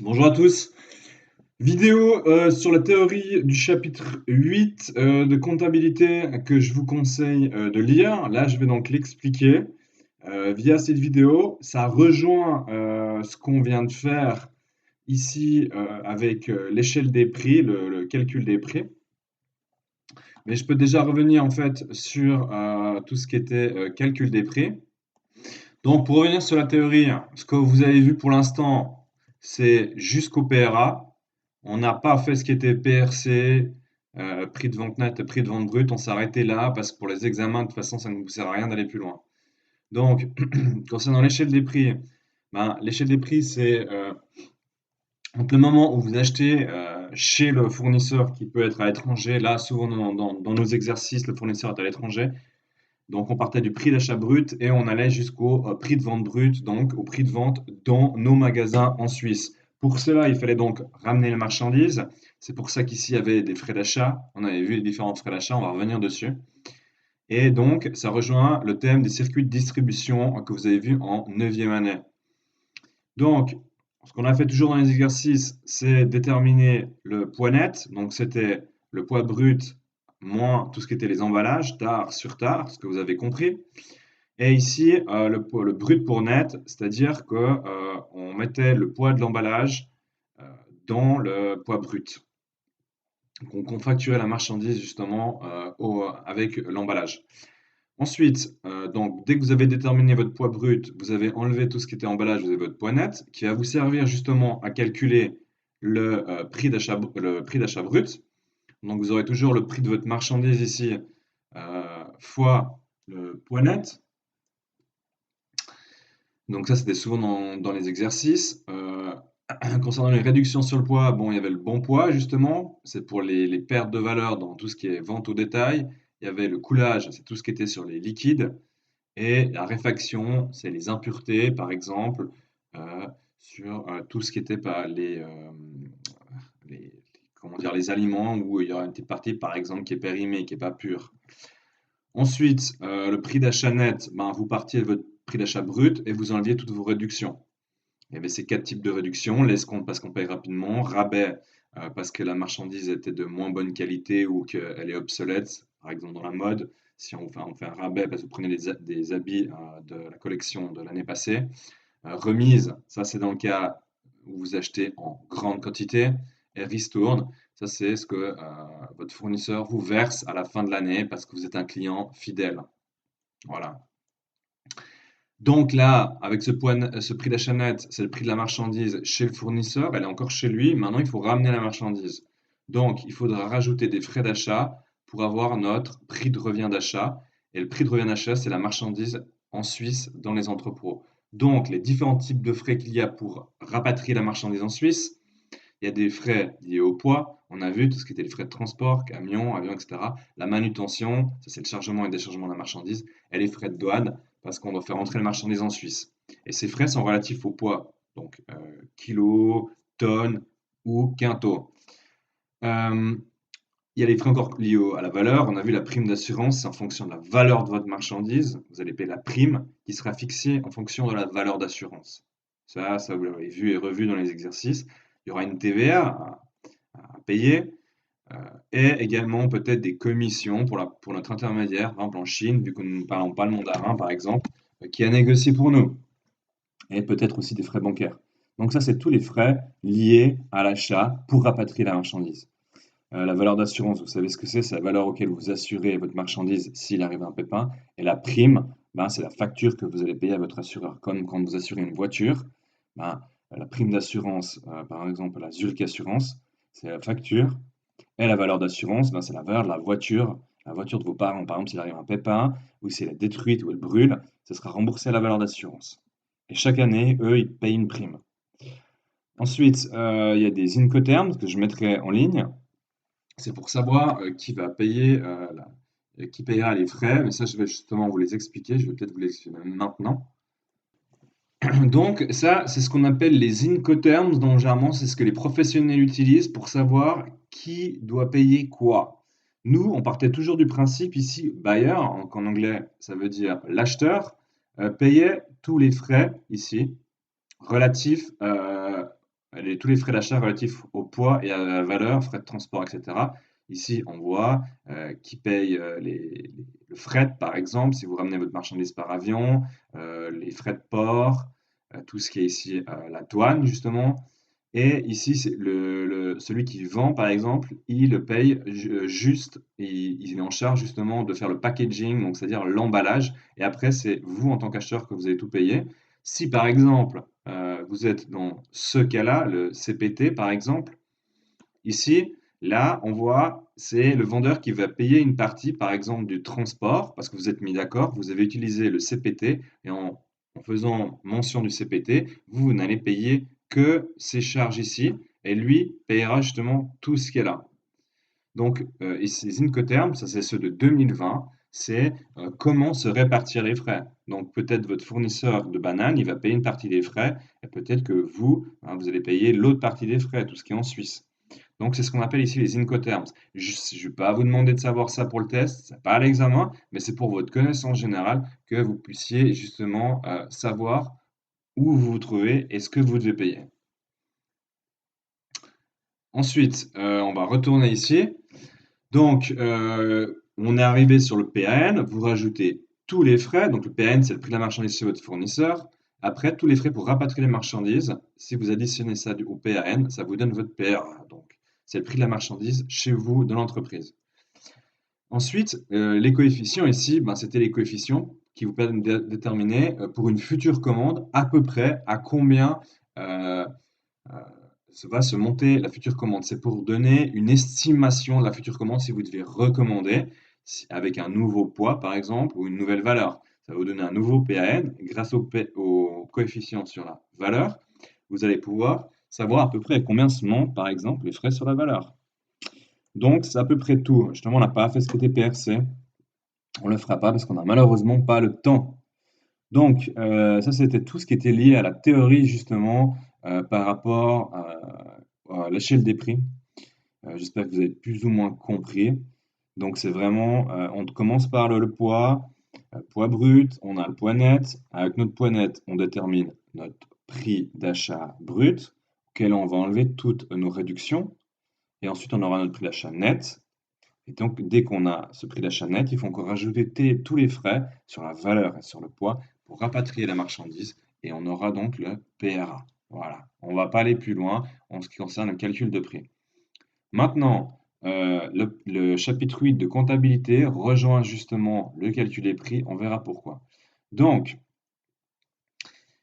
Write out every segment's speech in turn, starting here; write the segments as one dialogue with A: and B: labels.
A: Bonjour à tous. Vidéo sur la théorie du chapitre 8 de comptabilité que je vous conseille de lire. Là, je vais donc l'expliquer via cette vidéo. Ça rejoint ce qu'on vient de faire ici avec l'échelle des prix, le calcul des prix. Mais je peux déjà revenir en fait sur tout ce qui était calcul des prix. Donc, pour revenir sur la théorie, ce que vous avez vu pour l'instant, c'est jusqu'au PRA. On n'a pas fait ce qui était PRC, prix de vente net, prix de vente brut. On s'est arrêté là parce que pour les examens, de toute façon, ça ne vous sert à rien d'aller plus loin. Donc, concernant l'échelle des prix, l'échelle des prix, c'est entre le moment où vous achetez chez le fournisseur qui peut être à l'étranger. Là, souvent dans nos exercices, le fournisseur est à l'étranger. Donc, on partait du prix d'achat brut et on allait jusqu'au prix de vente brut, donc au prix de vente dans nos magasins en Suisse. Pour cela, il fallait donc ramener les marchandises. C'est pour ça qu'ici, il y avait des frais d'achat. On avait vu les différents frais d'achat, on va revenir dessus. Et donc, ça rejoint le thème des circuits de distribution que vous avez vu en 9e année. Donc, ce qu'on a fait toujours dans les exercices, c'est déterminer le poids net. Donc, c'était le poids brut moins tout ce qui était les emballages, tard sur tard, ce que vous avez compris. Et ici, le brut pour net, c'est-à-dire que on mettait le poids de l'emballage euh, dans le poids brut. Donc, on contracturait la marchandise justement avec l'emballage. Ensuite, donc, dès que vous avez déterminé votre poids brut, vous avez enlevé tout ce qui était emballage, vous avez votre poids net, qui va vous servir justement à calculer le prix d'achat brut. Donc, vous aurez toujours le prix de votre marchandise ici fois le poids net. Donc ça, c'était souvent dans les exercices. Concernant les réductions sur le poids, bon, il y avait le bon poids, justement. C'est pour les pertes de valeur dans tout ce qui est vente au détail. Il y avait le coulage, c'est tout ce qui était sur les liquides. Et la réfaction, c'est les impuretés, par exemple, euh, sur tout ce qui était pas les- comment dire, les aliments où il y aura une petite partie, par exemple, qui est périmée, qui n'est pas pure. Ensuite, le prix d'achat net, vous partiez de votre prix d'achat brut et vous enleviez toutes vos réductions. Il y avait ces 4 types de réductions, l'escompte parce qu'on paye rapidement, rabais parce que la marchandise était de moins bonne qualité ou qu'elle est obsolète, par exemple dans la mode, si on fait un rabais parce que vous prenez des habits de la collection de l'année passée. Remise, ça c'est dans le cas où vous achetez en grande quantité. Et ristourne, ça c'est ce que votre fournisseur vous verse à la fin de l'année parce que vous êtes un client fidèle. Voilà. Donc là, avec ce prix d'achat net, c'est le prix de la marchandise chez le fournisseur, elle est encore chez lui. Maintenant, il faut ramener la marchandise. Donc, il faudra rajouter des frais d'achat pour avoir notre prix de revient d'achat. Et le prix de revient d'achat, c'est la marchandise en Suisse dans les entrepôts. Donc, les différents types de frais qu'il y a pour rapatrier la marchandise en Suisse, il y a des frais liés au poids. On a vu tout ce qui était les frais de transport, camions, avions, etc. La manutention, ça c'est le chargement et déchargement de la marchandise. Et les frais de douane, parce qu'on doit faire entrer la marchandise en Suisse. Et ces frais sont relatifs au poids, donc kilos, tonnes ou quintaux. Euh, il y a les frais encore liés à la valeur. On a vu la prime d'assurance, c'est en fonction de la valeur de votre marchandise. Vous allez payer la prime qui sera fixée en fonction de la valeur d'assurance. Ça vous l'avez vu et revu dans les exercices. Il y aura une TVA à payer et également peut-être des commissions pour notre intermédiaire, par exemple en Chine, vu que nous ne parlons pas le mandarin, par exemple, qui a négocié pour nous. Et peut-être aussi des frais bancaires. Donc ça, c'est tous les frais liés à l'achat pour rapatrier la marchandise. La valeur d'assurance, vous savez ce que c'est la valeur auquel vous assurez votre marchandise s'il arrive un pépin. Et la prime, c'est la facture que vous allez payer à votre assureur. Comme quand vous assurez une voiture, la prime d'assurance, par exemple la Zurich Assurance, c'est la facture. Et la valeur d'assurance, c'est la valeur de la voiture de vos parents. Par exemple, s'il arrive un pépin, ou si elle est détruite ou elle brûle, ce sera remboursé à la valeur d'assurance. Et chaque année, eux, ils payent une prime. Ensuite, il y a des Incoterms que je mettrai en ligne. C'est pour savoir qui va payer, qui payera les frais, mais ça, je vais justement vous les expliquer. Je vais peut-être vous les expliquer même maintenant. Donc, ça, c'est ce qu'on appelle les Incoterms, donc généralement, c'est ce que les professionnels utilisent pour savoir qui doit payer quoi. Nous, on partait toujours du principe ici, buyer, en anglais, ça veut dire l'acheteur, payait tous les frais ici relatifs tous les frais d'achat relatifs au poids et à la valeur, frais de transport, etc. Ici, on voit qui paye le fret, par exemple, si vous ramenez votre marchandise par avion, les frais de port, tout ce qui est ici la douane, justement. Et ici, c'est celui qui vend, par exemple, il paye juste, il est en charge justement de faire le packaging, donc c'est-à-dire l'emballage. Et après, c'est vous, en tant qu'acheteur, que vous allez tout payer. Si, par exemple, vous êtes dans ce cas-là, le CPT, par exemple, ici, là, on voit, c'est le vendeur qui va payer une partie, par exemple, du transport, parce que vous êtes mis d'accord, vous avez utilisé le CPT, et en faisant mention du CPT, vous n'allez payer que ces charges ici, et lui payera justement tout ce qui est là. Donc, et ces Incoterms, ça c'est ceux de 2020, c'est comment se répartir les frais. Donc, peut-être votre fournisseur de bananes, il va payer une partie des frais, et peut-être que vous, hein, vous allez payer l'autre partie des frais, tout ce qui est en Suisse. Donc, c'est ce qu'on appelle ici les Incoterms. Je ne vais pas vous demander de savoir ça pour le test, c'est pas à l'examen, mais c'est pour votre connaissance générale que vous puissiez justement savoir où vous vous trouvez et ce que vous devez payer. Ensuite, on va retourner ici. Donc, on est arrivé sur le PAN, vous rajoutez tous les frais. Donc, le PAN, c'est le prix de la marchandise chez votre fournisseur. Après, tous les frais pour rapatrier les marchandises. Si vous additionnez ça au PAN, ça vous donne votre PRA. Donc, c'est le prix de la marchandise chez vous, dans l'entreprise. Ensuite, les coefficients ici, ben, c'était les coefficients qui vous permettent de déterminer pour une future commande à peu près à combien euh, euh, va se monter la future commande. C'est pour donner une estimation de la future commande si vous devez recommander avec un nouveau poids, par exemple, ou une nouvelle valeur. Ça va vous donner un nouveau PAN. Grâce au coefficient sur la valeur, vous allez pouvoir savoir à peu près à combien se montent, par exemple, les frais sur la valeur. Donc, c'est à peu près tout. Justement, on n'a pas fait ce côté PRC. On ne le fera pas parce qu'on n'a malheureusement pas le temps. Donc, ça, c'était tout ce qui était lié à la théorie, justement, par rapport à l'échelle des prix. J'espère que vous avez plus ou moins compris. Donc, c'est vraiment, on commence par le poids, poids brut, on a le poids net. Avec notre poids net, on détermine notre prix d'achat brut, auquel on va enlever toutes nos réductions. Et ensuite, on aura notre prix d'achat net. Et donc, dès qu'on a ce prix d'achat net, il faut encore rajouter tous les frais sur la valeur et sur le poids pour rapatrier la marchandise et on aura donc le PRA. Voilà, on ne va pas aller plus loin en ce qui concerne le calcul de prix. Maintenant, le chapitre 8 de comptabilité rejoint justement le calcul des prix, on verra pourquoi. Donc,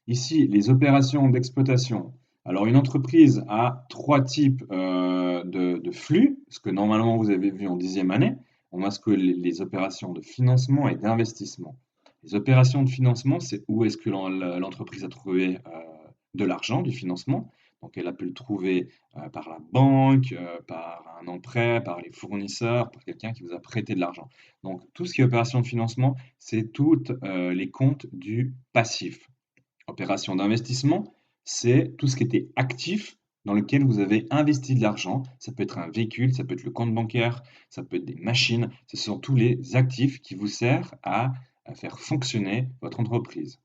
A: ici, les opérations d'exploitation. Alors, une entreprise a trois types de flux, ce que normalement vous avez vu en 10e année. On a ce que les opérations de financement et d'investissement. Les opérations de financement, c'est où est-ce que l'entreprise a trouvé de l'argent, du financement. Donc, elle a pu le trouver par la banque, par un emprunt, par les fournisseurs, par quelqu'un qui vous a prêté de l'argent. Donc, tout ce qui est opération de financement, c'est toutes les comptes du passif. Opération d'investissement, c'est tout ce qui était actif dans lequel vous avez investi de l'argent. Ça peut être un véhicule, ça peut être le compte bancaire, ça peut être des machines. Ce sont tous les actifs qui vous servent à faire fonctionner votre entreprise.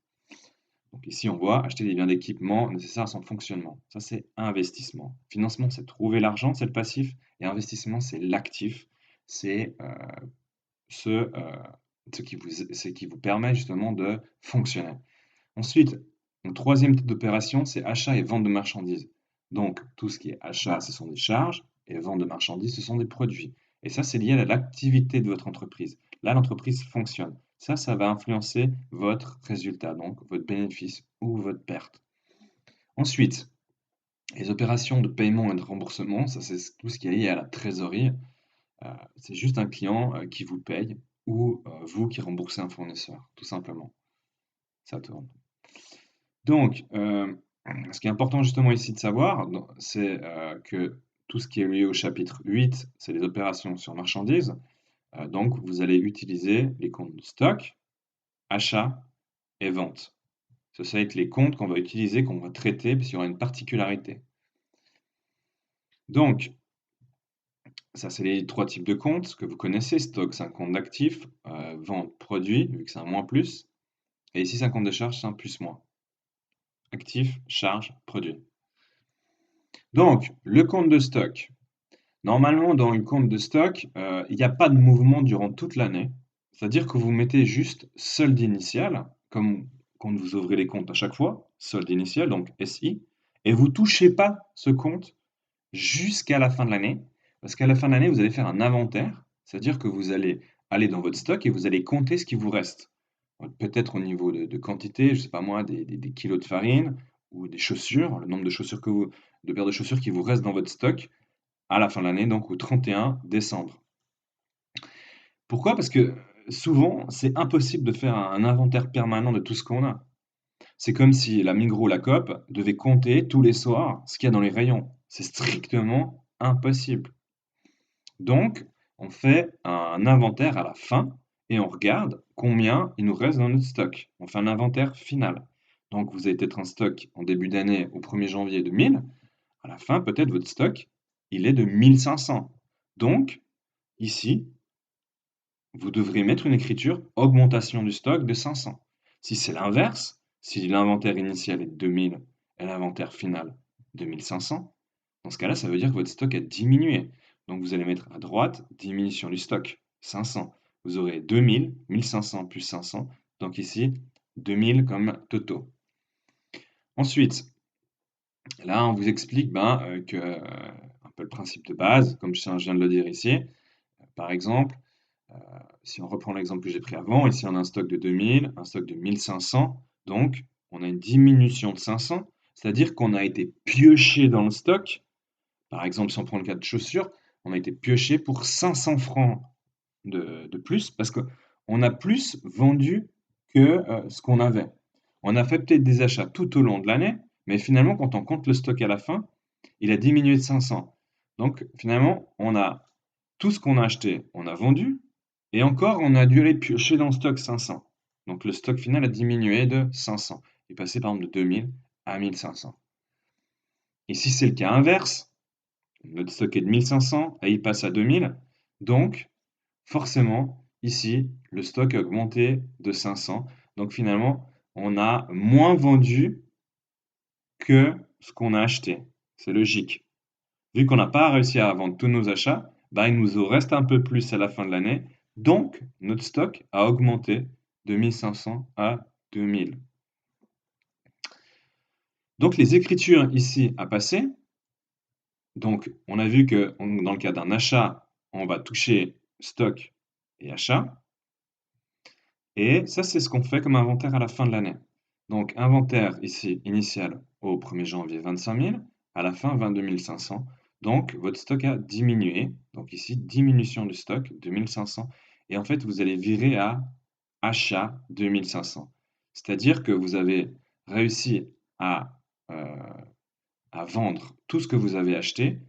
A: Donc ici, on voit acheter des biens d'équipement nécessaires à son fonctionnement. Ça, c'est investissement. Financement, c'est trouver l'argent, c'est le passif. Et investissement, c'est l'actif. C'est ce, euh, ce qui vous permet justement de fonctionner. Ensuite, le troisième type d'opération, c'est achat et vente de marchandises. Donc, tout ce qui est achat, ce sont des charges, et vente de marchandises, ce sont des produits. Et ça, c'est lié à l'activité de votre entreprise. Là, l'entreprise fonctionne. Ça va influencer votre résultat, donc votre bénéfice ou votre perte. Ensuite, les opérations de paiement et de remboursement, ça c'est tout ce qui est lié à la trésorerie. C'est juste un client qui vous paye ou vous qui remboursez un fournisseur, tout simplement. Ça tourne. Donc, ce qui est important justement ici de savoir, c'est que tout ce qui est lié au chapitre 8, c'est les opérations sur marchandises. Donc, vous allez utiliser les comptes de stock, achat et vente. Ça va être les comptes qu'on va utiliser, qu'on va traiter, puisqu'il y aura une particularité. Donc, ça, c'est les trois types de comptes que vous connaissez. Stock, c'est un compte d'actifs. Vente, produit, vu que c'est un moins plus. Et ici, c'est un compte de charge, c'est un plus moins. Actif, charge, produit. Donc, le compte de stock. Normalement, dans une compte de stock, il n'y a pas de mouvement durant toute l'année. C'est-à-dire que vous mettez juste solde initial, comme quand vous ouvrez les comptes à chaque fois, solde initial, donc SI, et vous touchez pas ce compte jusqu'à la fin de l'année, parce qu'à la fin de l'année, vous allez faire un inventaire, c'est-à-dire que vous allez aller dans votre stock et vous allez compter ce qui vous reste. Peut-être au niveau de quantité, je sais pas moi, des kilos de farine ou des chaussures, le nombre de chaussures de paires de chaussures qui vous restent dans votre stock à la fin de l'année, donc au 31 décembre. Pourquoi? Parce que souvent, c'est impossible de faire un inventaire permanent de tout ce qu'on a. C'est comme si la Migros, la Coop devait compter tous les soirs ce qu'il y a dans les rayons. C'est strictement impossible. Donc, on fait un inventaire à la fin et on regarde combien il nous reste dans notre stock. On fait un inventaire final. Donc, vous avez peut-être un stock en début d'année au 1er janvier de 1000. À la fin, peut-être votre stock, il est de 1500. Donc, ici, vous devrez mettre une écriture augmentation du stock de 500. Si c'est l'inverse, si l'inventaire initial est de 2000 et l'inventaire final de 1500, dans ce cas-là, ça veut dire que votre stock a diminué. Donc vous allez mettre à droite diminution du stock, 500. Vous aurez 2000, 1500 plus 500. Donc ici, 2000 comme totaux. Ensuite, là, on vous explique un peu le principe de base, comme je viens de le dire ici. Par exemple, si on reprend l'exemple que j'ai pris avant, ici on a un stock de 2000, un stock de 1500, donc on a une diminution de 500, c'est-à-dire qu'on a été pioché dans le stock. Par exemple, si on prend le cas de chaussures, on a été pioché pour 500 francs de plus parce qu'on a plus vendu que ce qu'on avait. On a fait peut-être des achats tout au long de l'année, mais finalement, quand on compte le stock à la fin, il a diminué de 500. Donc finalement, on a tout ce qu'on a acheté, on a vendu, et encore, on a dû aller piocher dans le stock 500. Donc le stock final a diminué de 500. Il est passé par exemple de 2000 à 1500. Et si c'est le cas inverse, notre stock est de 1500 et il passe à 2000, donc forcément, ici, le stock a augmenté de 500. Donc finalement, on a moins vendu que ce qu'on a acheté. C'est logique. Vu qu'on n'a pas réussi à vendre tous nos achats, bah, il nous en reste un peu plus à la fin de l'année. Donc, notre stock a augmenté de 1500 à 2000. Donc, les écritures ici à passer. Donc, on a vu que dans le cas d'un achat, on va toucher stock et achat. Et ça, c'est ce qu'on fait comme inventaire à la fin de l'année. Donc, inventaire ici initial au 1er janvier 25 000, à la fin 22 500. Donc, votre stock a diminué. Donc ici, diminution du stock, 2500. Et en fait, vous allez virer à achat 2500. C'est-à-dire que vous avez réussi euh, à vendre tout ce que vous avez acheté,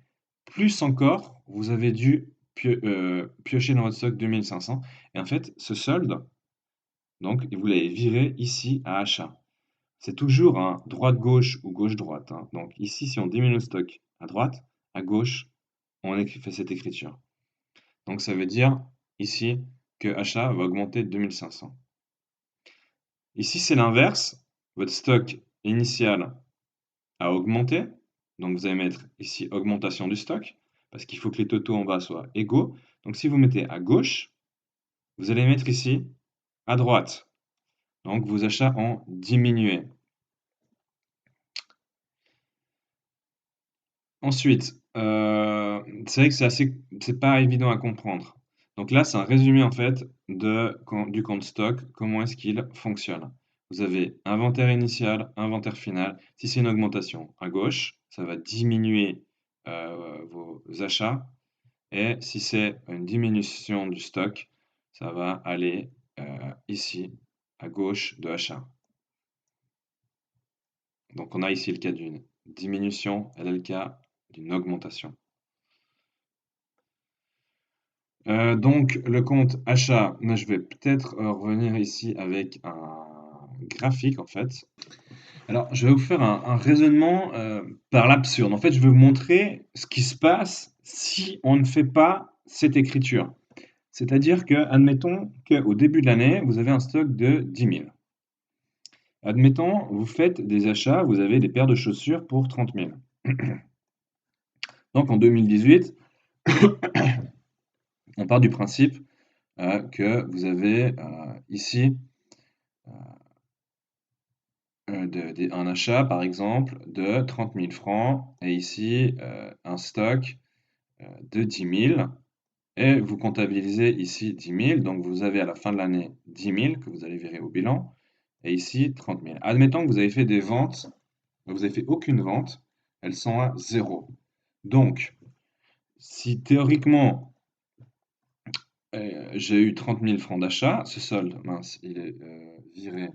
A: plus encore, vous avez dû piocher dans votre stock 2500. Et en fait, ce solde, donc, vous l'avez viré ici à achat. C'est toujours un droite-gauche ou gauche-droite, hein. Donc ici, si on diminue le stock à droite, à gauche, on fait cette écriture. Donc ça veut dire ici que achat va augmenter de 2500. Ici, c'est l'inverse. Votre stock initial a augmenté. Donc vous allez mettre ici augmentation du stock, parce qu'il faut que les totaux en bas soient égaux. Donc si vous mettez à gauche, vous allez mettre ici à droite. Donc vos achats ont diminué. Ensuite, c'est vrai que c'est pas évident à comprendre. Donc là, c'est un résumé en fait du compte stock, comment est-ce qu'il fonctionne. Vous avez inventaire initial, inventaire final. Si c'est une augmentation à gauche, ça va diminuer vos achats. Et si c'est une diminution du stock, ça va aller ici à gauche de achat. Donc on a ici le cas d'une diminution et là le cas d'une augmentation. Donc le compte achat, moi je vais peut-être revenir ici avec un graphique en fait. Alors je vais vous faire un raisonnement par l'absurde. En fait, je vais vous montrer ce qui se passe si on ne fait pas cette écriture. C'est-à-dire que, admettons qu'au début de l'année, vous avez un stock de 10 000. Admettons, vous faites des achats, vous avez des paires de chaussures pour 30 000. Donc en 2018, on part du principe que vous avez ici un achat, par exemple, de 30 000 francs et ici un stock de 10 000 et vous comptabilisez ici 10 000, donc vous avez à la fin de l'année 10 000 que vous allez virer au bilan et ici 30 000. Admettons que vous avez fait des ventes, vous n'avez fait aucune vente, elles sont à 0. Donc, si théoriquement j'ai eu 30 000 francs d'achat, ce solde, mince, il est viré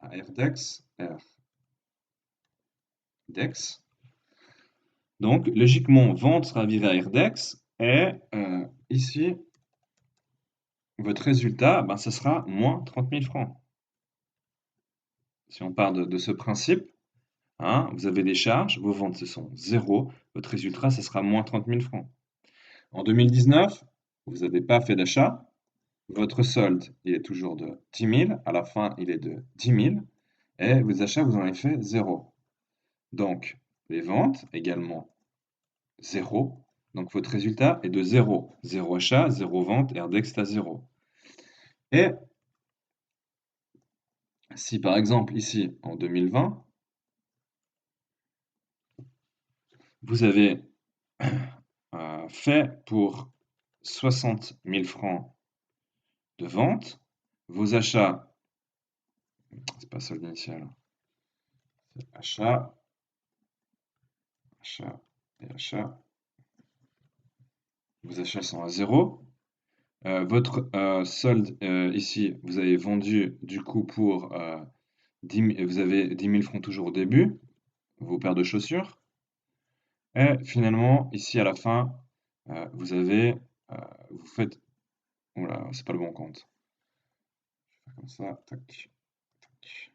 A: à RDEX, RDEX. Donc, logiquement, vente sera virée à RDEX et ici, votre résultat, ben, ça sera moins 30 000 francs. Si on part de ce principe, hein, vous avez des charges, vos ventes ce sont 0, votre résultat, ça sera moins 30 000 francs. En 2019, vous n'avez pas fait d'achat, votre solde, il est toujours de 10 000, à la fin, il est de 10 000, et vos achats, vous en avez fait 0. Donc, les ventes, également 0. Donc, votre résultat est de 0. 0 achat, 0 vente, RDEX est à 0. Et si, par exemple, ici, en 2020, vous avez fait pour 60 000 francs de vente, vos achats, c'est pas solde initial, c'est achat, achat et achat, vos achats sont à 0. Votre solde ici, vous avez vendu du coup pour 10 000, vous avez 10 000 francs toujours au début, vos paires de chaussures. Et finalement, ici à la fin, vous avez, vous faites, oula, c'est pas le bon compte. Comme ça, tac, tac.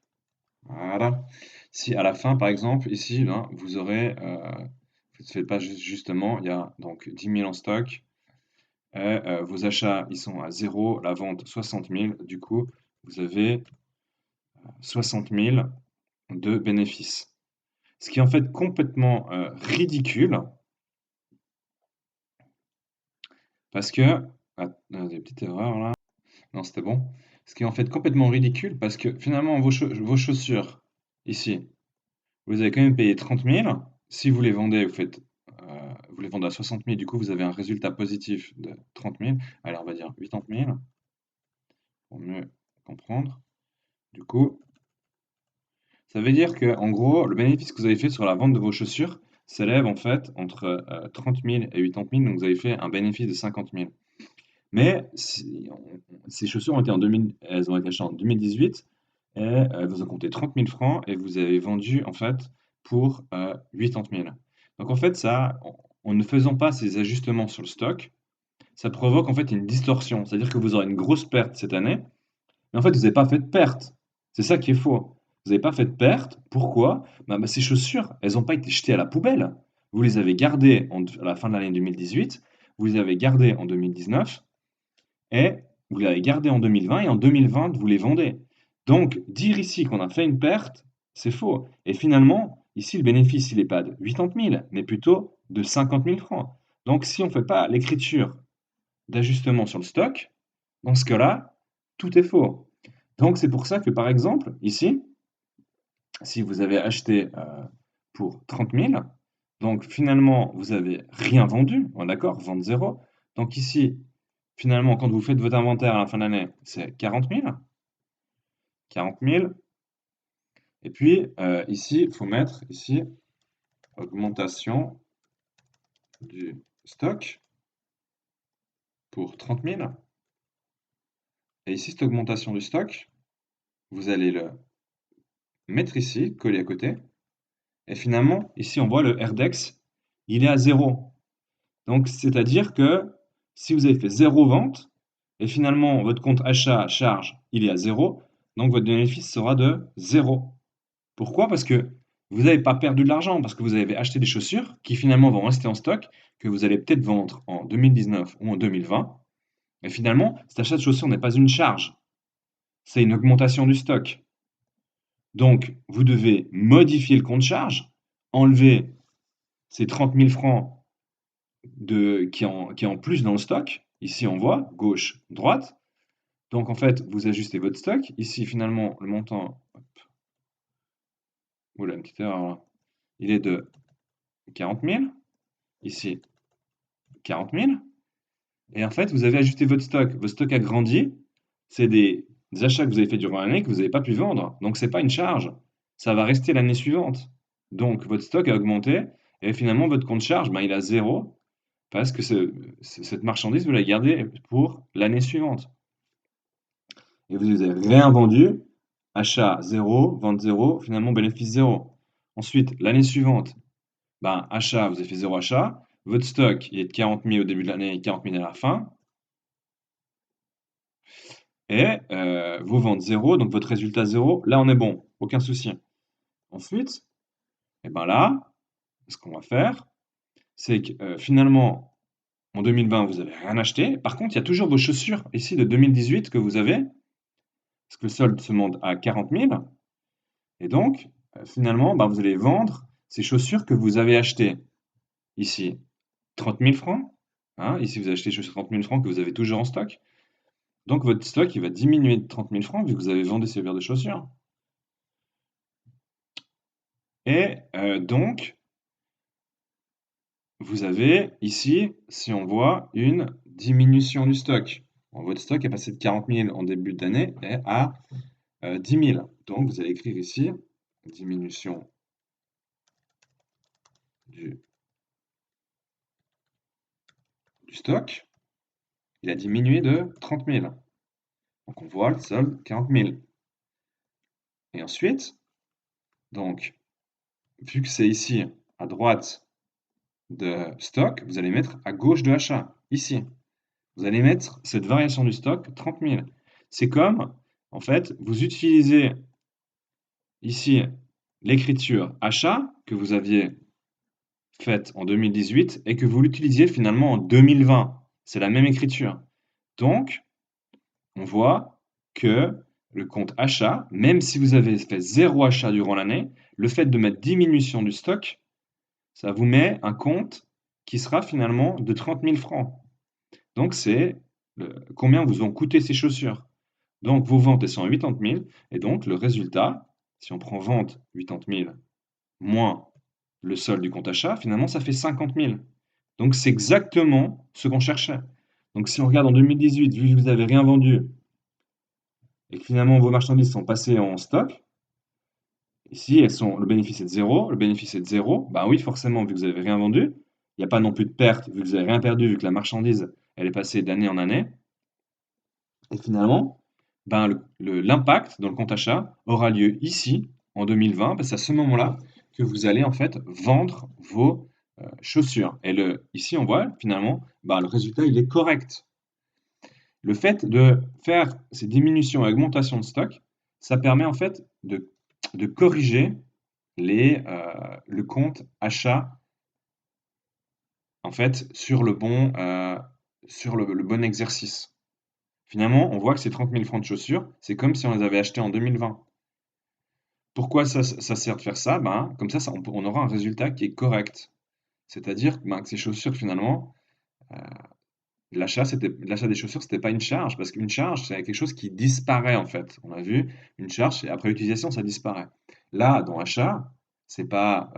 A: Voilà. Si à la fin, par exemple, ici, là, vous aurez, vous ne faites pas justement, il y a donc 10 000 en stock, et vos achats, ils sont à 0, la vente 60 000, du coup, vous avez 60 000 de bénéfices. Ce qui est en fait complètement ridicule, parce que, des petites erreurs là, non, c'était bon. Ce qui est en fait complètement ridicule, parce que finalement, vos chaussures, ici, vous avez quand même payé 30 000. Si vous les vendez, vous les vendez à 60 000, du coup, vous avez un résultat positif de 30 000. Allez, on va dire 80 000 pour mieux comprendre. Du coup, ça veut dire que, en gros, le bénéfice que vous avez fait sur la vente de vos chaussures s'élève en fait entre 30 000 et 80 000, donc vous avez fait un bénéfice de 50 000. Mais ces chaussures ont été elles ont été achetées en 2018 et elles vous ont coûté 30 000 francs et vous avez vendu en fait pour 80 000. Donc en fait, ça, en ne faisant pas ces ajustements sur le stock, ça provoque en fait une distorsion. C'est-à-dire que vous aurez une grosse perte cette année, mais en fait, vous n'avez pas fait de perte. C'est ça qui est faux. Vous n'avez pas fait de perte. Pourquoi? Ces chaussures, elles n'ont pas été jetées à la poubelle. Vous les avez gardées à la fin de l'année 2018, vous les avez gardées en 2019 et vous l'avez gardé en 2020 et en 2020, vous les vendez. Donc, dire ici qu'on a fait une perte, c'est faux. Et finalement, ici, le bénéfice, il n'est pas de 80 000, mais plutôt de 50 000 francs. Donc, si on ne fait pas l'écriture d'ajustement sur le stock, dans ce cas-là, tout est faux. Donc, c'est pour ça que, par exemple, ici, si vous avez acheté pour 30 000, donc finalement, vous n'avez rien vendu, d'accord, vente zéro. Donc ici, finalement, quand vous faites votre inventaire à la fin de l'année, c'est 40 000. 40 000. Et puis, ici, il faut mettre ici augmentation du stock pour 30 000. Et ici, cette augmentation du stock, vous allez le mettre ici, coller à côté. Et finalement, ici, on voit le RDEX, il est à 0. Donc, c'est-à-dire que si vous avez fait 0 vente, et finalement, votre compte achat, charge, il est à 0, donc votre bénéfice sera de 0. Pourquoi? Parce que vous n'avez pas perdu de l'argent, parce que vous avez acheté des chaussures qui finalement vont rester en stock, que vous allez peut-être vendre en 2019 ou en 2020. Et finalement, cet achat de chaussures n'est pas une charge, c'est une augmentation du stock. Donc, vous devez modifier le compte charge, enlever ces 30 000 francs qui est en plus dans le stock. Ici, on voit gauche, droite. Donc, en fait, vous ajustez votre stock. Ici, finalement, le montant, hop, oula, une petite erreur là. Il est de 40 000. Ici, 40 000. Et en fait, vous avez ajusté votre stock. Votre stock a grandi. C'est des achats que vous avez fait durant l'année que vous n'avez pas pu vendre. Donc, ce n'est pas une charge. Ça va rester l'année suivante. Donc, votre stock a augmenté. Et finalement, votre compte charge, ben, il a zéro. Parce que cette marchandise, vous la gardez pour l'année suivante. Et vous avez rien vendu. Achat zéro, vente zéro, finalement bénéfice zéro. Ensuite, l'année suivante, ben, achat, vous avez fait zéro achat. Votre stock, il est de 40 000 au début de l'année et 40 000 à la fin. Et vos ventes zéro, donc votre résultat zéro. Là, on est bon, aucun souci. Ensuite, et ben là, ce qu'on va faire, c'est que finalement, en 2020, vous n'avez rien acheté. Par contre, il y a toujours vos chaussures ici de 2018 que vous avez, parce que le solde se monte à 40 000. Et donc, finalement, ben, vous allez vendre ces chaussures que vous avez achetées ici 30 000 francs. Hein, ici, vous avez acheté 30 000 francs que vous avez toujours en stock. Donc, votre stock, il va diminuer de 30 000 francs vu que vous avez vendu ces paires de chaussures. Et donc, vous avez ici, si on voit, une diminution du stock. Bon, votre stock est passé de 40 000 en début d'année à 10 000. Donc, vous allez écrire ici diminution du stock. Il a diminué de 30 000. Donc, on voit le solde 40 000. Et ensuite, donc, vu que c'est ici à droite de stock, vous allez mettre à gauche de achat, ici. Vous allez mettre cette variation du stock 30 000. C'est comme, en fait, vous utilisez ici l'écriture achat que vous aviez faite en 2018 et que vous l'utilisiez finalement en 2020. C'est la même écriture. Donc, on voit que le compte achat, même si vous avez fait zéro achat durant l'année, le fait de mettre diminution du stock, ça vous met un compte qui sera finalement de 30 000 francs. Donc, c'est combien vous ont coûté ces chaussures. Donc, vos ventes, elles sont à 80 000. Et donc, le résultat, si on prend vente 80 000 moins le solde du compte achat, finalement, ça fait 50 000. Donc, c'est exactement ce qu'on cherchait. Donc, si on regarde en 2018, vu que vous n'avez rien vendu et que finalement vos marchandises sont passées en stock, ici, le bénéfice est de zéro, le bénéfice est de zéro, bah oui, forcément, vu que vous n'avez rien vendu, il n'y a pas non plus de perte, vu que vous n'avez rien perdu, vu que la marchandise, elle est passée d'année en année. Et finalement, ben, l'impact dans le compte achat aura lieu ici, en 2020, parce que c'est à ce moment-là que vous allez en fait vendre vos chaussures. Et ici, on voit finalement, ben, le résultat, il est correct. Le fait de faire ces diminutions et augmentations de stock, ça permet en fait de corriger le compte achat en fait sur le bon exercice. Finalement, on voit que ces 30 000 francs de chaussures, c'est comme si on les avait achetés en 2020. Pourquoi ça sert de faire ça? Ben, comme ça, on aura un résultat qui est correct. C'est-à-dire ben, que ces chaussures, finalement, euh, l'achat des chaussures, c'était pas une charge, parce qu'une charge, c'est quelque chose qui disparaît en fait. On a vu, une charge, et après l'utilisation, ça disparaît. Là, dans achat, c'est pas,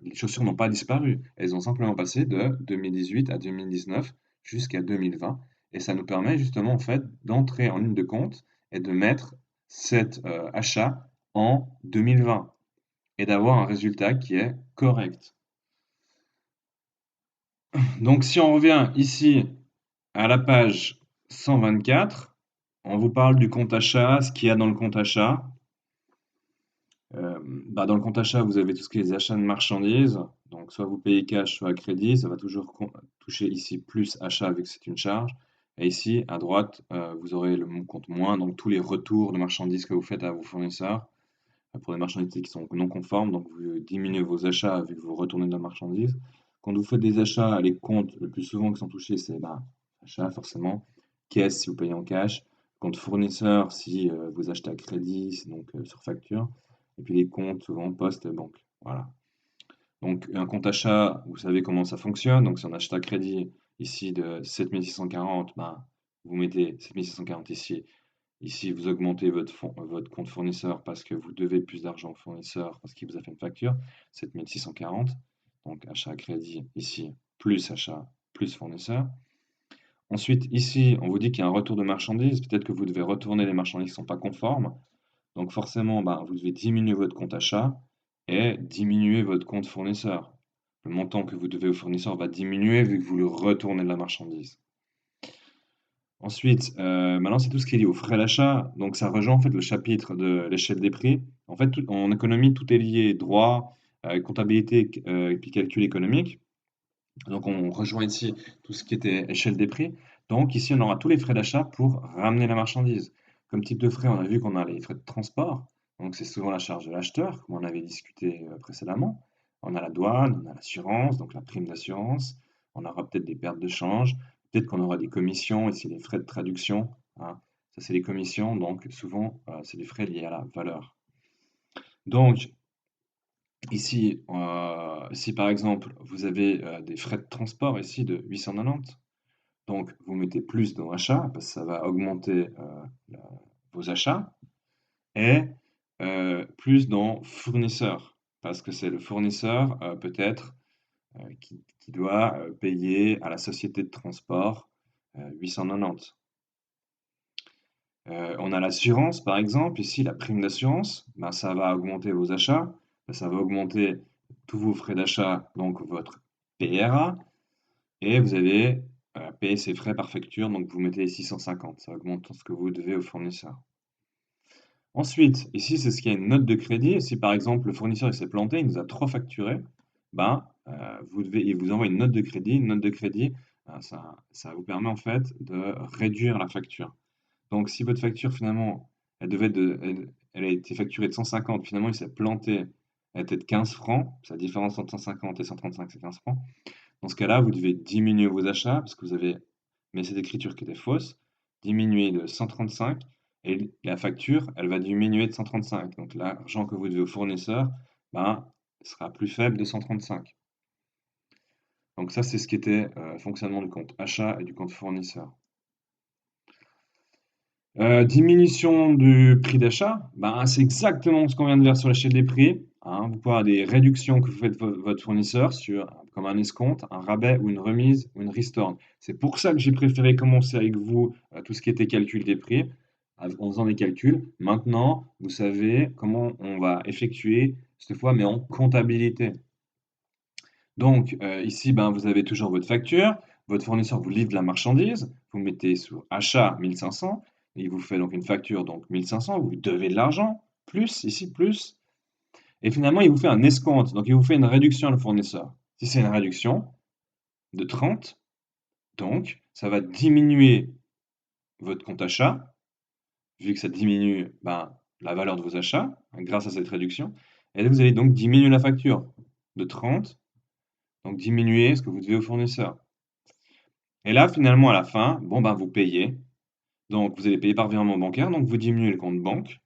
A: les chaussures n'ont pas disparu. Elles ont simplement passé de 2018 à 2019 jusqu'à 2020. Et ça nous permet justement en fait d'entrer en ligne de compte et de mettre cet achat en 2020 et d'avoir un résultat qui est correct. Donc si on revient ici à la page 124, on vous parle du compte achat, ce qu'il y a dans le compte achat. Bah, dans le compte achat, vous avez tout ce qui est les achats de marchandises. Donc, soit vous payez cash, soit à crédit. Ça va toujours toucher ici plus achat vu que c'est une charge. Et ici, à droite, vous aurez le compte moins, donc tous les retours de marchandises que vous faites à vos fournisseurs pour les marchandises qui sont non conformes. Donc, vous diminuez vos achats vu que vous retournez de la marchandise. Quand vous faites des achats, les comptes le plus souvent qui sont touchés, c'est bah, achat forcément, caisse si vous payez en cash, compte fournisseur si vous achetez à crédit, donc sur facture, et puis les comptes souvent poste et banque. Voilà. Donc un compte achat, vous savez comment ça fonctionne. Donc si on achète à crédit ici de 7640, ben, vous mettez 7640 ici. Ici, vous augmentez votre compte fournisseur parce que vous devez plus d'argent au fournisseur parce qu'il vous a fait une facture, 7640. Donc achat à crédit ici, plus achat, plus fournisseur. Ensuite, ici, on vous dit qu'il y a un retour de marchandises. Peut-être que vous devez retourner les marchandises qui ne sont pas conformes. Donc forcément, ben, vous devez diminuer votre compte achat et diminuer votre compte fournisseur. Le montant que vous devez au fournisseur va diminuer vu que vous lui retournez de la marchandise. Ensuite, maintenant, c'est tout ce qui est lié aux frais d'achat. Donc ça rejoint en fait le chapitre de l'échelle des prix. En fait, en économie, tout est lié droit, comptabilité et puis calcul économique. Donc on rejoint ici tout ce qui était échelle des prix. Donc ici, on aura tous les frais d'achat pour ramener la marchandise. Comme type de frais, on a vu qu'on a les frais de transport. Donc c'est souvent la charge de l'acheteur, comme on avait discuté précédemment. On a la douane, on a l'assurance, donc la prime d'assurance. On aura peut-être des pertes de change. Peut-être qu'on aura des commissions, ici les frais de traduction, hein. Ça, c'est les commissions, donc souvent, c'est des frais liés à la valeur. Donc, ici, si par exemple, vous avez des frais de transport ici de 890, donc vous mettez plus dans achat, parce que ça va augmenter la- vos achats, et plus dans fournisseur, parce que c'est le fournisseur peut-être qui doit payer à la société de transport 890. On a l'assurance, par exemple, ici la prime d'assurance, ben, ça va augmenter vos achats, ben, ça va augmenter tous vos frais d'achat, donc votre PRA, et vous allez payer ces frais par facture, donc vous mettez 650, ça augmente ce que vous devez au fournisseur. Ensuite, ici, c'est ce qui est une note de crédit. Si par exemple le fournisseur il s'est planté, il nous a trop facturé, ben, il vous envoie une note de crédit. Une note de crédit, ça vous permet en fait de réduire la facture. Donc si votre facture finalement, elle a été facturée de 150, finalement il s'est planté, elle était de 15 francs, la différence entre 150 et 135 c'est 15 francs. Dans ce cas-là, vous devez diminuer vos achats parce que vous avez mis cette écriture qui était fausse, diminuer de 135 et la facture, elle va diminuer de 135. Donc l'argent que vous devez au fournisseur, ben, sera plus faible de 135. Donc ça, c'est ce qui était le fonctionnement du compte achat et du compte fournisseur. Diminution du prix d'achat, ben, c'est exactement ce qu'on vient de voir sur l'échelle des prix, hein. Vous pouvez avoir des réductions que vous faites votre fournisseur sur, comme un escompte, un rabais ou une remise ou une ristourne. C'est pour ça que j'ai préféré commencer avec vous tout ce qui était calcul des prix, en faisant des calculs. Maintenant, vous savez comment on va effectuer cette fois, mais en comptabilité. Donc ici, ben, vous avez toujours votre facture, votre fournisseur vous livre la marchandise, vous mettez sur achat 1500, et il vous fait donc une facture donc 1500, vous lui devez de l'argent, plus, ici plus, et finalement il vous fait un escompte, donc il vous fait une réduction le fournisseur. Si c'est une réduction de 30, donc ça va diminuer votre compte achat, vu que ça diminue ben, la valeur de vos achats grâce à cette réduction, et là vous allez donc diminuer la facture de 30, donc diminuer ce que vous devez au fournisseur. Et là, finalement, à la fin, bon, ben, vous payez. Donc, vous allez payer par virement bancaire. Donc, vous diminuez le compte banque.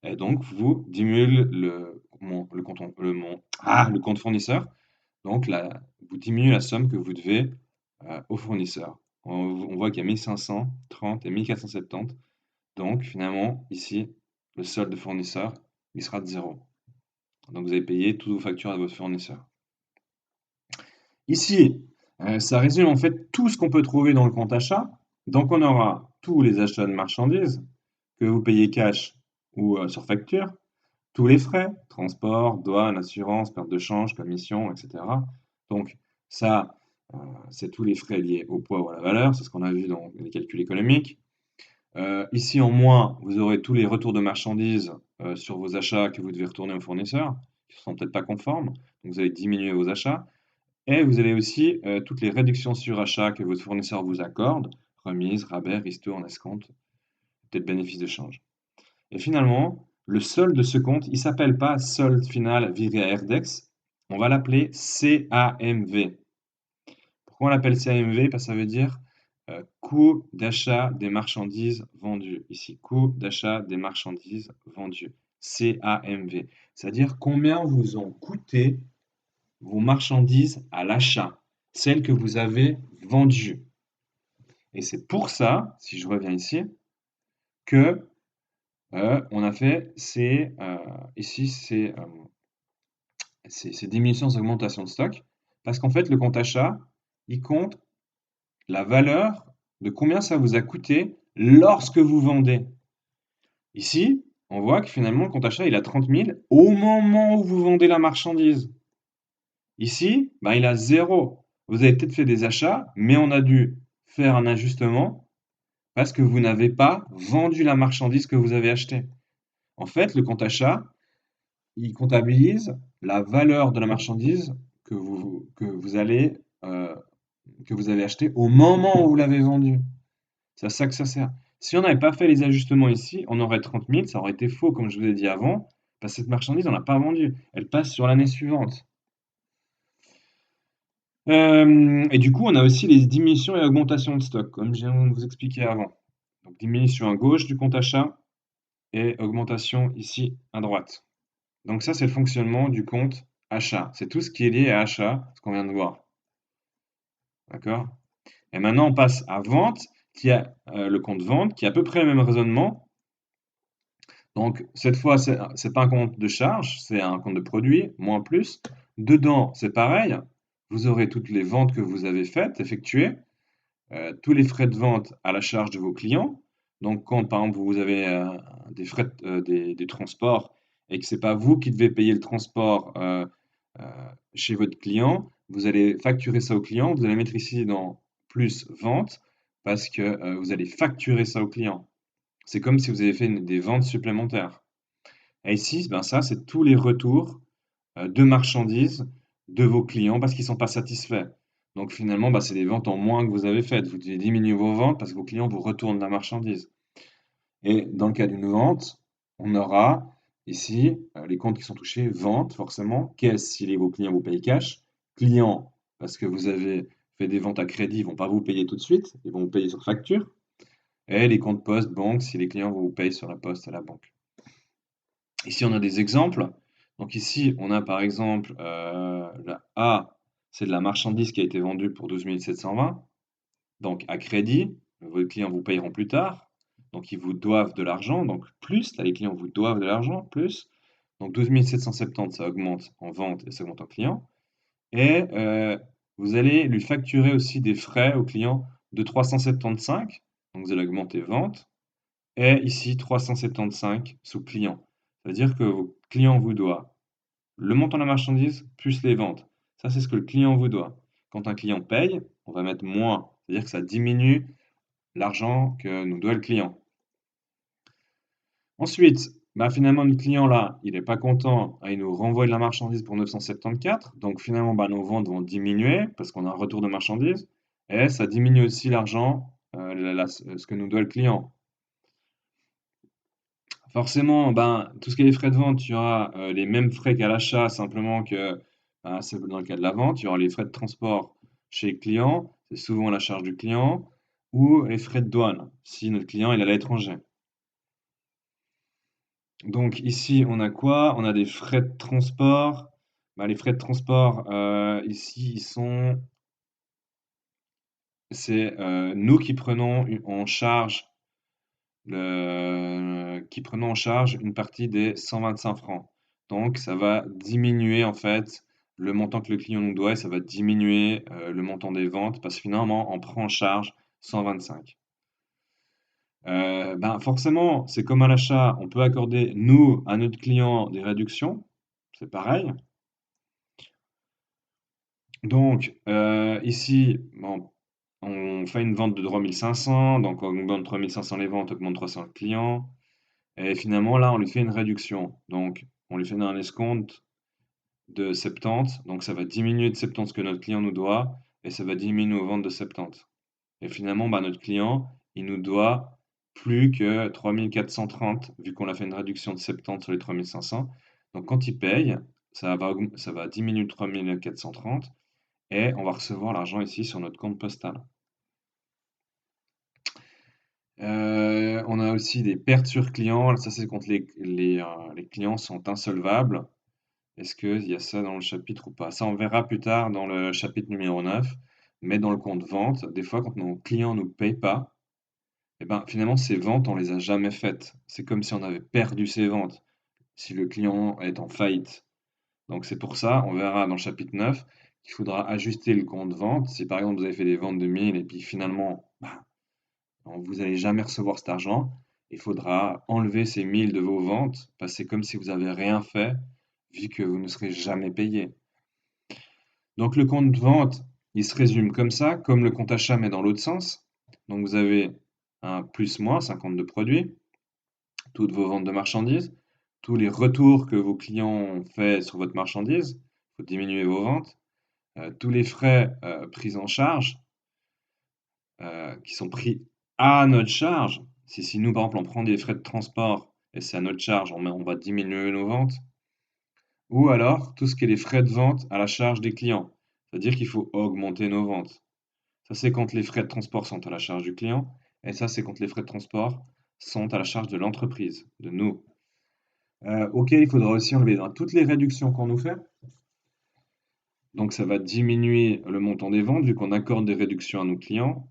A: Et donc, vous diminuez le compte fournisseur. Donc, là, vous diminuez la somme que vous devez au fournisseur. On voit qu'il y a 1530 et 1470. Donc, finalement, ici, le solde de fournisseur, il sera de 0. Donc, vous avez payé toutes vos factures à votre fournisseur. Ici, ça résume en fait tout ce qu'on peut trouver dans le compte achat. Donc on aura tous les achats de marchandises que vous payez cash ou sur facture, tous les frais, transport, douane, assurance, perte de change, commission, etc. Donc ça, c'est tous les frais liés au poids ou à la valeur, c'est ce qu'on a vu dans les calculs économiques. Ici en moins, vous aurez tous les retours de marchandises sur vos achats que vous devez retourner aux fournisseurs, qui ne sont peut-être pas conformes, donc vous allez diminuer vos achats. Et vous avez aussi toutes les réductions sur achat que votre fournisseur vous accorde, remise, rabais, ristourne, escompte, peut-être bénéfice de change. Et finalement, le solde de ce compte, il ne s'appelle pas solde final viré à RDEX, on va l'appeler CAMV. Pourquoi on l'appelle CAMV? Parce que ça veut dire coût d'achat des marchandises vendues. Ici, coût d'achat des marchandises vendues. CAMV. C'est-à-dire combien vous ont coûté vos marchandises à l'achat, celles que vous avez vendues. Et c'est pour ça, si je reviens ici, que on a fait ici ces diminutions, ces augmentations de stock, parce qu'en fait, le compte achat, il compte la valeur de combien ça vous a coûté lorsque vous vendez. Ici, on voit que finalement, le compte achat, il a 30 000 au moment où vous vendez la marchandise. Ici, ben, il a 0. Vous avez peut-être fait des achats, mais on a dû faire un ajustement parce que vous n'avez pas vendu la marchandise que vous avez achetée. En fait, le compte achat, il comptabilise la valeur de la marchandise euh, que vous avez achetée au moment où vous l'avez vendue. C'est à ça que ça sert. Si on n'avait pas fait les ajustements ici, on aurait 30 000, ça aurait été faux, comme je vous ai dit avant, parce que cette marchandise, on l'a pas vendue. Elle passe sur l'année suivante. Et du coup, on a aussi les diminutions et augmentations de stock, comme je viens de vous expliquer avant. Donc, diminution à gauche du compte achat et augmentation ici à droite. Donc ça, c'est le fonctionnement du compte achat. C'est tout ce qui est lié à achat, ce qu'on vient de voir. D'accord? Et maintenant, on passe à vente, qui a le compte vente, qui a à peu près le même raisonnement. Donc, cette fois, c'est pas un compte de charge, c'est un compte de produit, moins plus. Dedans, c'est pareil. Vous aurez toutes les ventes que vous avez faites, effectuées, tous les frais de vente à la charge de vos clients. Donc, quand par exemple vous avez des frais, des transports et que c'est pas vous qui devez payer le transport euh, chez votre client, vous allez facturer ça au client. Vous allez mettre ici dans plus vente parce que vous allez facturer ça au client. C'est comme si vous avez fait des ventes supplémentaires. Et ici, ben ça, c'est tous les retours de marchandises de vos clients parce qu'ils ne sont pas satisfaits. Donc finalement, bah, c'est des ventes en moins que vous avez faites. Vous devez diminuer vos ventes parce que vos clients vous retournent la marchandise. Et dans le cas d'une vente, on aura ici les comptes qui sont touchés, vente forcément, caisse si vos clients vous payent cash, client parce que vous avez fait des ventes à crédit, ils ne vont pas vous payer tout de suite, ils vont vous payer sur facture, et les comptes poste, banque si les clients vous payent sur la poste à la banque. Ici, on a des exemples. Donc ici, on a par exemple la A, c'est de la marchandise qui a été vendue pour 12 720. Donc à crédit, vos clients vous payeront plus tard. Donc ils vous doivent de l'argent. Donc plus, là les clients vous doivent de l'argent, plus. Donc 12 770, ça augmente en vente et ça augmente en client. Et vous allez lui facturer aussi des frais au client de 375. Donc vous allez augmenter vente. Et ici 375 sous client. C'est-à-dire que vos clients vous doivent le montant de la marchandise plus les ventes. Ça, c'est ce que le client vous doit. Quand un client paye, on va mettre moins. C'est-à-dire que ça diminue l'argent que nous doit le client. Ensuite, bah finalement, notre client là, il n'est pas content, il nous renvoie de la marchandise pour 974. Donc finalement, bah, nos ventes vont diminuer parce qu'on a un retour de marchandise. Et ça diminue aussi l'argent, ce que nous doit le client. Forcément, ben, tout ce qui est les frais de vente, tu auras les mêmes frais qu'à l'achat, simplement que ben, c'est dans le cas de la vente. Il y aura les frais de transport chez le client, c'est souvent la charge du client, ou les frais de douane, si notre client il est à l'étranger. Donc ici, on a quoi? On a des frais de transport. Ben, les frais de transport, ici, c'est nous qui prenons en charge qui prenons en charge une partie des 125 francs. Donc, ça va diminuer en fait le montant que le client nous doit et ça va diminuer le montant des ventes parce que finalement, on prend en charge 125. Ben forcément, c'est comme à l'achat, on peut accorder, nous, à notre client, des réductions. C'est pareil. Donc, ici, bon, on fait une vente de 3500, donc on augmente 3500 les ventes, augmente 300 le client. Et finalement, là, on lui fait une réduction. Donc, on lui fait un escompte de 70. Donc, ça va diminuer de 70 ce que notre client nous doit. Et ça va diminuer nos ventes de 70. Et finalement, bah, notre client, il nous doit plus que 3430, vu qu'on a fait une réduction de 70 sur les 3500. Donc, quand il paye, ça va diminuer de 3430. Et on va recevoir l'argent ici sur notre compte postal. On a aussi des pertes sur clients. Ça, c'est quand les clients sont insolvables. Est-ce qu'il y a ça dans le chapitre ou pas? Ça, on verra plus tard dans le chapitre numéro 9. Mais dans le compte vente, des fois, quand nos clients ne nous payent pas, eh ben, finalement, ces ventes, on les a jamais faites. C'est comme si on avait perdu ces ventes, si le client est en faillite. Donc c'est pour ça, on verra dans le chapitre 9 qu'il faudra ajuster le compte vente. Si par exemple vous avez fait des ventes de 1000 et puis finalement, bah, vous n'allez jamais recevoir cet argent, il faudra enlever ces 1000 de vos ventes, parce que c'est comme si vous n'avez rien fait, vu que vous ne serez jamais payé. Donc le compte vente, il se résume comme ça, comme le compte achat, mais dans l'autre sens. Donc vous avez un plus-moins, 50 de produits, toutes vos ventes de marchandises, tous les retours que vos clients ont fait sur votre marchandise, il faut diminuer vos ventes, tous les frais pris en charge, qui sont pris à notre charge. Si nous, par exemple, on prend des frais de transport et c'est à notre charge, on va diminuer nos ventes. Ou alors, tout ce qui est les frais de vente à la charge des clients. C'est-à-dire qu'il faut augmenter nos ventes. Ça, c'est quand les frais de transport sont à la charge du client. Et ça, c'est quand les frais de transport sont à la charge de l'entreprise, de nous. Ok, il faudra aussi enlever dans toutes les réductions qu'on nous fait. Donc, ça va diminuer le montant des ventes vu qu'on accorde des réductions à nos clients.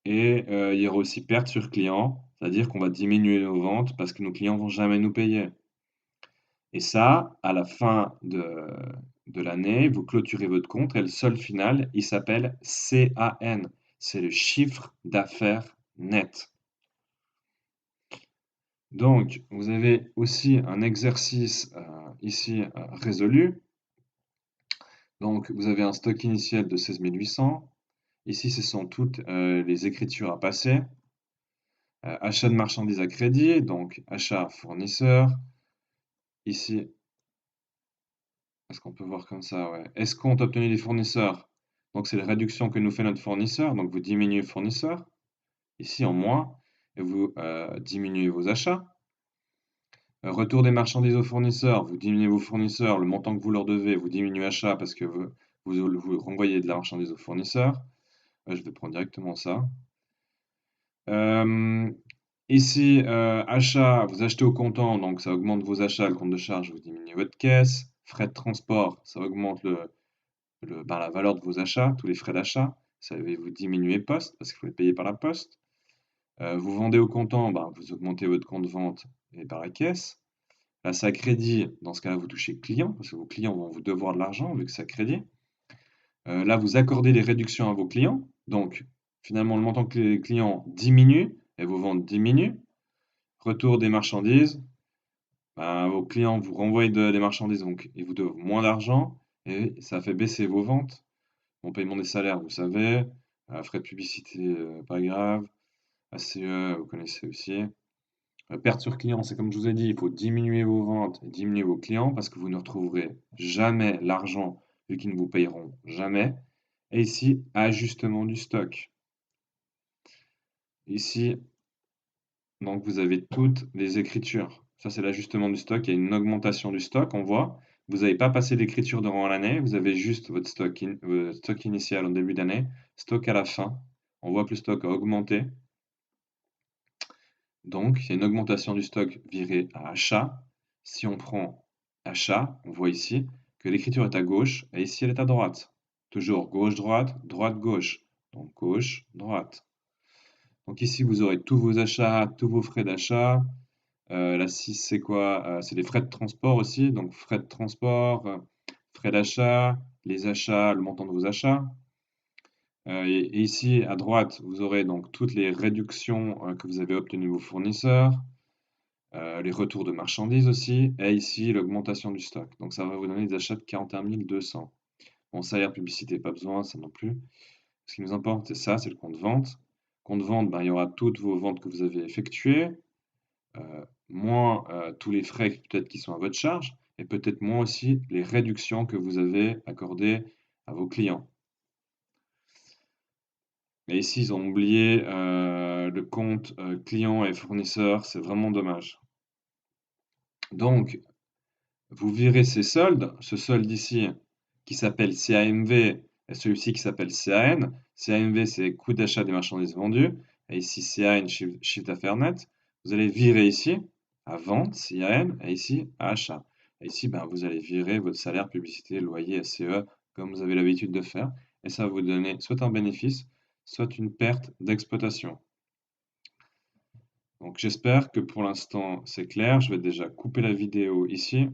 A: Et il y aura aussi perte sur client, c'est-à-dire qu'on va diminuer nos ventes parce que nos clients vont jamais nous payer. Et ça, à la fin de l'année, vous clôturez votre compte et le solde final, il s'appelle CAN. C'est le chiffre d'affaires net. Donc, vous avez aussi un exercice ici résolu. Donc, vous avez un stock initial de 16 800. Ici, ce sont toutes les écritures à passer. Achat de marchandises à crédit, donc achat fournisseur. Ici, est-ce qu'on peut voir comme ça? Ouais. Escompte obtenu des fournisseurs. Donc, c'est la réduction que nous fait notre fournisseur. Donc, vous diminuez fournisseur, ici en moins, et vous diminuez vos achats. Retour des marchandises aux fournisseurs, vous diminuez vos fournisseurs, le montant que vous leur devez, vous diminuez achat parce que vous renvoyez de la marchandise aux fournisseurs. Je vais prendre directement ça. Euh, Ici, achat, vous achetez au comptant, donc ça augmente vos achats, le compte de charge, vous diminuez votre caisse. Frais de transport, ça augmente la valeur de vos achats, tous les frais d'achat. Ça va vous diminuer poste, parce qu'il faut les payer par la poste. Vous vendez au comptant, vous augmentez votre compte vente et par la caisse. Là, c'est à crédit, dans ce cas-là, vous touchez client, parce que vos clients vont vous devoir de l'argent, vu que c'est à crédit. Là, vous accordez des réductions à vos clients, donc finalement, le montant que les clients diminue et vos ventes diminuent. Retour des marchandises, vos clients vous renvoient des marchandises, donc ils vous doivent moins d'argent et ça fait baisser vos ventes. Bon, paiement des salaires, vous savez. Frais de publicité, pas grave. ACE, vous connaissez aussi. Perte sur client, c'est comme je vous ai dit, il faut diminuer vos ventes et diminuer vos clients parce que vous ne retrouverez jamais l'argent vu qu'ils ne vous payeront jamais. Et ici, ajustement du stock. Ici, donc vous avez toutes les écritures. Ça, c'est l'ajustement du stock. Il y a une augmentation du stock, on voit. Vous n'avez pas passé d'écriture durant l'année. Vous avez juste votre stock initial en début d'année, stock à la fin. On voit que le stock a augmenté. Donc, il y a une augmentation du stock viré à achat. Si on prend achat, on voit ici que l'écriture est à gauche et ici elle est à droite. Toujours gauche-droite, droite-gauche. Donc gauche-droite. Donc ici, vous aurez tous vos achats, tous vos frais d'achat. La 6, c'est quoi? C'est les frais de transport aussi. Donc frais de transport, frais d'achat, les achats, le montant de vos achats. Et ici, à droite, vous aurez donc toutes les réductions que vous avez obtenues de vos fournisseurs, les retours de marchandises aussi, et ici, l'augmentation du stock. Donc ça va vous donner des achats de 41 200. Bon, salaire, publicité, pas besoin, ça non plus. Ce qui nous importe, c'est ça, c'est le compte vente. Compte vente, il y aura toutes vos ventes que vous avez effectuées, moins tous les frais peut-être qui sont à votre charge, et peut-être moins aussi les réductions que vous avez accordées à vos clients. Et ici, ils ont oublié le compte client et fournisseur, c'est vraiment dommage. Donc, vous virez ces soldes, ce solde ici qui s'appelle CAMV et celui-ci qui s'appelle CAN. CAMV, c'est coût d'achat des marchandises vendues, et ici CAN, chiffre d'affaires net. Vous allez virer ici à vente, CAN, et ici à achat. Et ici, ben, vous allez virer votre salaire, publicité, loyer, SCE, comme vous avez l'habitude de faire. Et ça va vous donner soit un bénéfice, soit une perte d'exploitation. Donc j'espère que pour l'instant c'est clair. Je vais déjà couper la vidéo ici.